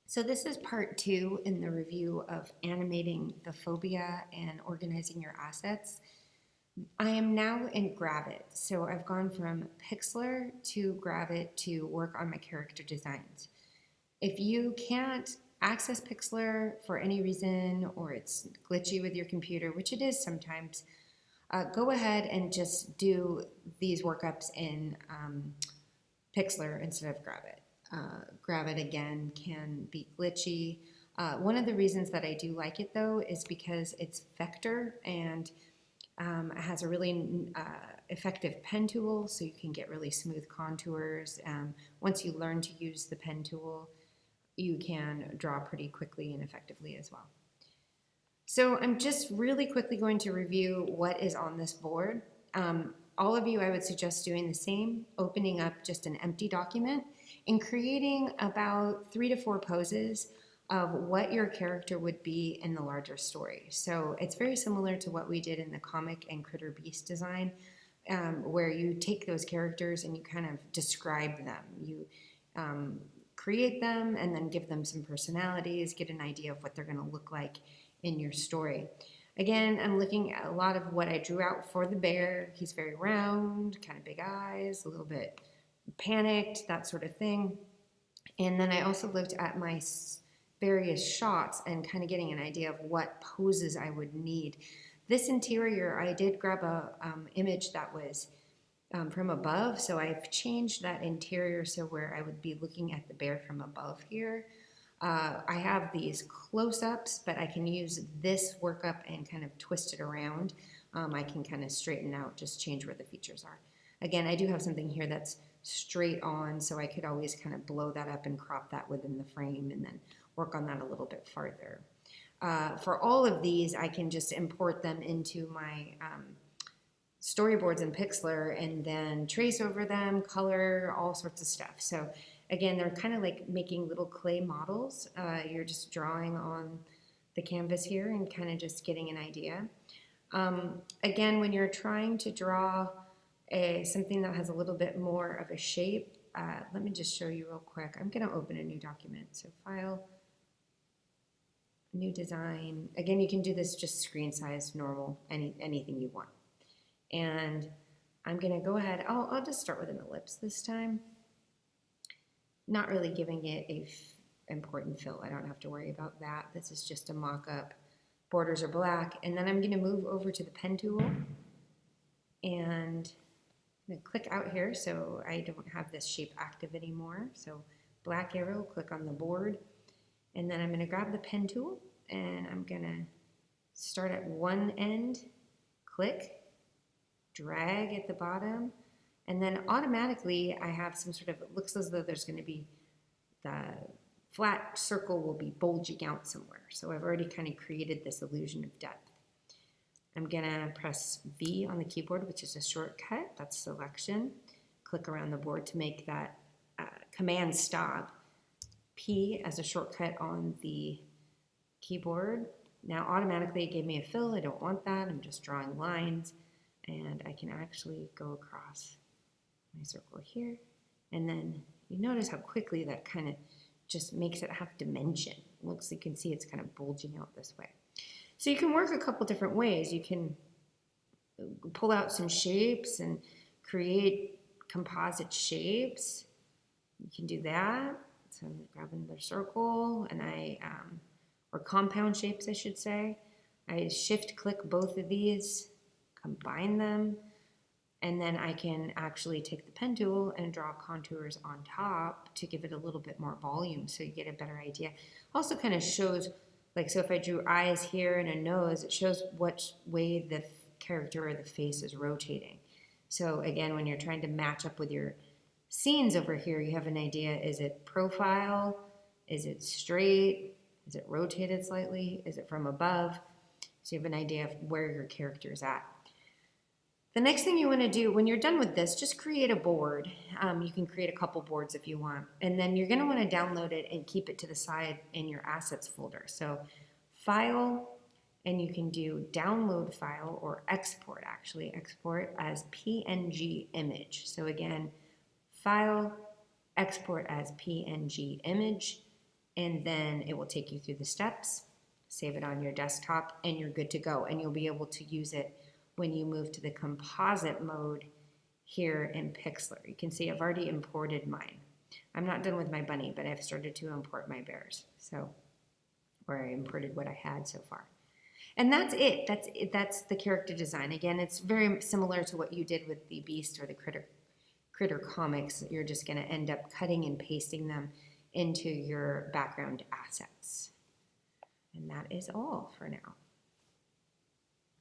So this is part two in the review of animating the phobia and organizing your assets. I am now in Gravit, so I've gone from Pixlr to Gravit to work on my character designs. If you can't access Pixlr for any reason or it's glitchy with your computer, which it is sometimes, go ahead and just do these workups in Pixlr instead of Gravit. Gravit again can be glitchy. One of the reasons that I do like it though is because it's vector and it has a really effective pen tool, so you can get really smooth contours. Once you learn to use the pen tool, you can draw pretty quickly and effectively as well. So I'm just really quickly going to review what is on this board. All of you, I would suggest doing the same, opening up just an empty document and creating about 3 to 4 poses of what your character would be in the larger story. So it's very similar to what we did in the comic and Critter Beast design, where you take those characters and you kind of describe them. You create them and then give them some personalities, get an idea of what they're going to look like in your story. Again, I'm looking at a lot of what I drew out for the bear. He's very round, kind of big eyes, a little bit panicked, that sort of thing. And then I also looked at my various shots and kind of getting an idea of what poses I would need. This interior, I did grab a image that was from above, so I've changed that interior so where I would be looking at the bear from above here. I have these close-ups, but I can use this workup and kind of twist it around. I can kind of straighten out, just change where the features are. Again, I do have something here that's straight on, so I could always kind of blow that up and crop that within the frame and then work on that a little bit farther. For all of these, I can just import them into my storyboards in Pixlr and then trace over them, color, all sorts of stuff. So again, they're kind of like making little clay models. You're just drawing on the canvas here and kind of just getting an idea. Again, when you're trying to draw something that has a little bit more of a shape, let me just show you real quick. I'm going to open a new document. So File, New Design. Again, you can do this just screen size, normal, anything you want. And I'm going to go ahead, I'll just start with an ellipse this time. Not really giving it a important fill. I don't have to worry about that. This is just a mock-up. Borders are black. And then I'm going to move over to the pen tool. And I'm going to click out here so I don't have this shape active anymore. So black arrow, click on the board. And then I'm going to grab the pen tool. And I'm going to start at one end, click, drag at the bottom, and then automatically I have some sort of, it looks as though there's going to be, the flat circle will be bulging out somewhere. So I've already kind of created this illusion of depth. I'm going to press V on the keyboard, which is a shortcut. That's selection. Click around the board to make that command stop. P as a shortcut on the keyboard. Now automatically it gave me a fill. I don't want that. I'm just drawing lines. And I can actually go across my circle here. And then you notice how quickly that kind of just makes it have dimension. Looks, you can see it's kind of bulging out this way. So you can work a couple different ways. You can pull out some shapes and create composite shapes. You can do that. So I'm grabbing another circle and or compound shapes, I should say. I shift click both of these, combine them, and then I can actually take the pen tool and draw contours on top to give it a little bit more volume so you get a better idea. Also kind of shows, like, so if I drew eyes here and a nose, it shows which way the character or the face is rotating. So again, when you're trying to match up with your scenes over here, you have an idea. Is it profile? Is it straight? Is it rotated slightly? Is it from above? So you have an idea of where your character is at. The next thing you want to do when you're done with this, just create a board. You can create a couple boards if you want. And then you're going to want to download it and keep it to the side in your assets folder. So File, and you can do download file or export, actually. Export as PNG image. So again, File, export as PNG image. and then it will take you through the steps, save it on your desktop, and you're good to go. And you'll be able to use it when you move to the composite mode here in Pixlr. You can see I've already imported mine. I'm not done with my bunny, but I've started to import my bears. So, or I imported what I had so far. And that's it. That's the character design. Again, it's very similar to what you did with the Beast or the Critter comics. You're just going to end up cutting and pasting them into your background assets. And that is all for now.